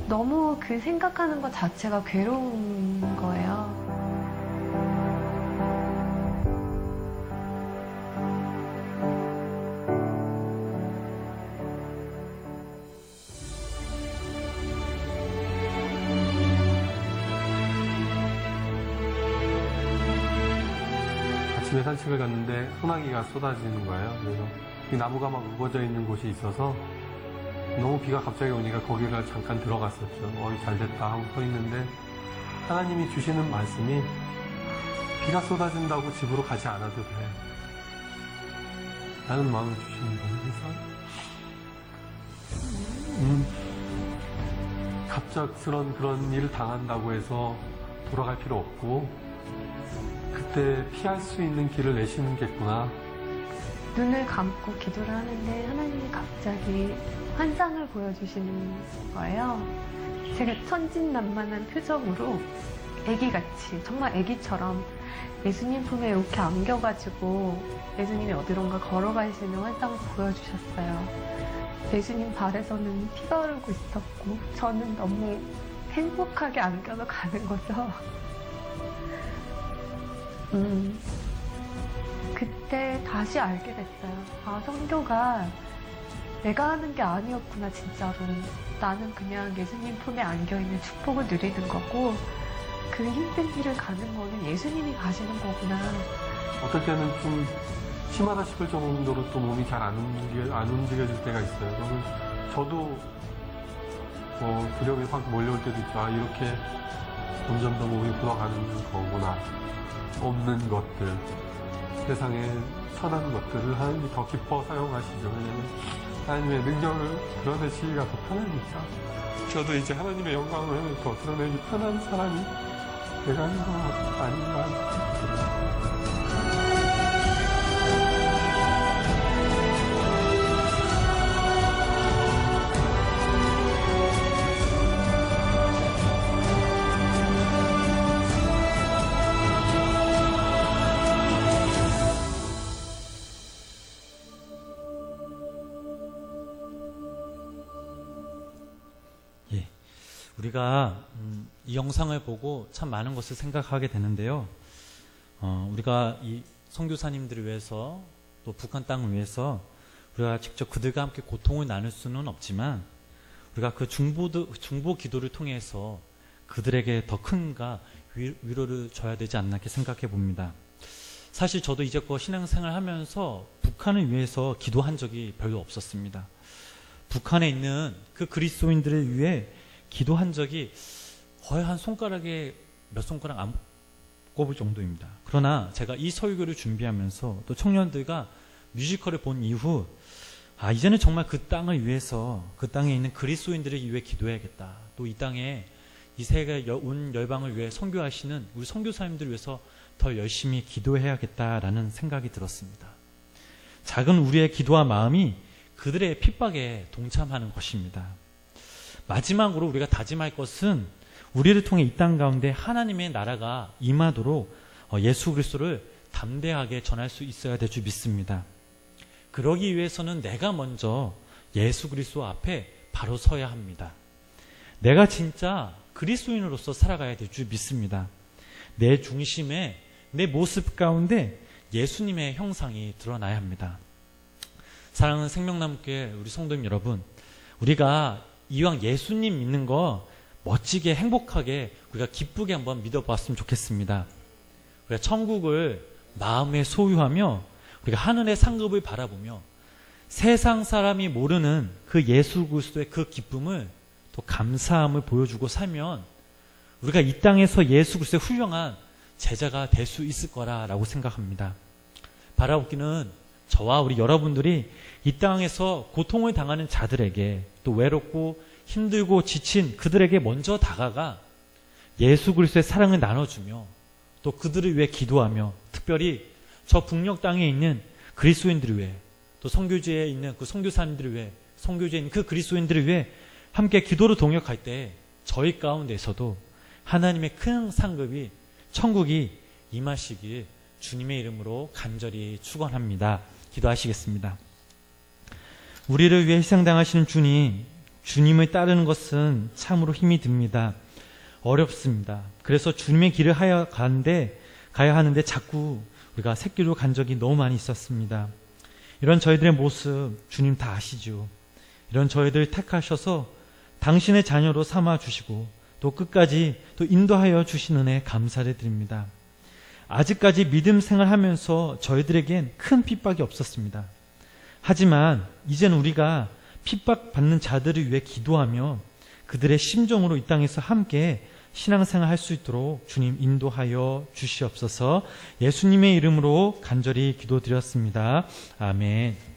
너무 그 생각하는 것 자체가 괴로운 거예요. 아침에 산책을 갔는데 소나기가 쏟아지는 거예요. 그래서 이 나무가 막 우거져 있는 곳이 있어서 너무 비가 갑자기 오니까 거기를 잠깐 들어갔었죠. 잘 됐다 하고 서 있는데 하나님이 주시는 말씀이 비가 쏟아진다고 집으로 가지 않아도 돼. 라는 마음을 주시는 거예요. 그래서 갑작스런 그런 일을 당한다고 해서 돌아갈 필요 없고 그때 피할 수 있는 길을 내시는 겠구나. 눈을 감고 기도를 하는데 하나님이 갑자기 환상을 보여주시는 거예요. 제가 천진난만한 표정으로 애기같이 정말 애기처럼 예수님 품에 이렇게 안겨가지고 예수님이 어디론가 걸어가시는 환상을 보여주셨어요. 예수님 발에서는 피가 흐르고 있었고 저는 너무 행복하게 안겨서 가는 거죠. 그때 다시 알게 됐어요. 아, 선교가 내가 하는 게 아니었구나, 진짜로. 나는 그냥 예수님 품에 안겨있는 축복을 누리는 거고, 그 힘든 길을 가는 거는 예수님이 가시는 거구나. 어떨 때는 좀 심하다 싶을 정도로 또 몸이 잘 안 움직여질 때가 있어요. 그러면 저도 두려움이 확 몰려올 때도 있죠. 아, 이렇게 점점 더 몸이 굳어가는 거구나. 없는 것들, 세상에 선한 것들을 하나님이 더 기뻐 사용하시죠. 왜냐면 하나님의 능력을 드러내시기가 더 편하니까. 저도 이제 하나님의 영광을 더 드러내기 편한 사람이 돼가는 거 아닌가 싶습니다. 우리가 이 영상을 보고 참 많은 것을 생각하게 되는데요. 우리가 이 선교사님들을 위해서 또 북한 땅을 위해서 우리가 직접 그들과 함께 고통을 나눌 수는 없지만 우리가 그 중보 기도를 통해서 그들에게 더 큰가 위로를 줘야 되지 않나 이렇게 생각해 봅니다. 사실 저도 이제껏 신앙생활 하면서 북한을 위해서 기도한 적이 별로 없었습니다. 북한에 있는 그 그리스도인들을 위해 기도한 적이 거의 한 손가락에 몇 손가락 안 꼽을 정도입니다. 그러나 제가 이 설교를 준비하면서 또 청년들과 뮤지컬을 본 이후 이제는 정말 그 땅을 위해서 그 땅에 있는 그리스도인들을 위해 기도해야겠다. 또 이 땅에 이 세계 온 열방을 위해 선교하시는 우리 선교사님들을 위해서 더 열심히 기도해야겠다라는 생각이 들었습니다. 작은 우리의 기도와 마음이 그들의 핍박에 동참하는 것입니다. 마지막으로 우리가 다짐할 것은 우리를 통해 이 땅 가운데 하나님의 나라가 임하도록 예수 그리스도를 담대하게 전할 수 있어야 될 줄 믿습니다. 그러기 위해서는 내가 먼저 예수 그리스도 앞에 바로 서야 합니다. 내가 진짜 그리스도인으로서 살아가야 될 줄 믿습니다. 내 중심에 내 모습 가운데 예수님의 형상이 드러나야 합니다. 사랑하는 생명나무교회 우리 성도님 여러분, 우리가 이왕 예수님 믿는 거 멋지게 행복하게 우리가 기쁘게 한번 믿어봤으면 좋겠습니다. 우리가 천국을 마음에 소유하며 우리가 하늘의 상급을 바라보며 세상 사람이 모르는 그 예수 그리스도의 그 기쁨을 또 감사함을 보여주고 살면 우리가 이 땅에서 예수 그리스도의 훌륭한 제자가 될 수 있을 거라고 생각합니다. 바라보기는 저와 우리 여러분들이 이 땅에서 고통을 당하는 자들에게 또 외롭고 힘들고 지친 그들에게 먼저 다가가 예수 그리스도의 사랑을 나눠주며 또 그들을 위해 기도하며 특별히 저 북녘 땅에 있는 그리스도인들을 위해 또 선교지에 있는 그 선교사님들을 위해 선교지에 있는 그 그리스도인들을 위해 함께 기도로 동역할 때 저희 가운데서도 하나님의 큰 상급이 천국이 임하시길 주님의 이름으로 간절히 축원합니다. 기도하시겠습니다. 우리를 위해 희생당하시는 주님을 따르는 것은 참으로 힘이 듭니다. 어렵습니다. 그래서 주님의 길을 가야 하는데 자꾸 우리가 새끼로 간 적이 너무 많이 있었습니다. 이런 저희들의 모습 주님 다 아시죠. 이런 저희들 택하셔서 당신의 자녀로 삼아 주시고 또 끝까지 또 인도하여 주신 은혜 감사를 드립니다. 아직까지 믿음 생활하면서 저희들에겐 큰 핍박이 없었습니다. 하지만 이제는 우리가 핍박받는 자들을 위해 기도하며 그들의 심정으로 이 땅에서 함께 신앙생활 할 수 있도록 주님 인도하여 주시옵소서. 예수님의 이름으로 간절히 기도드렸습니다. 아멘.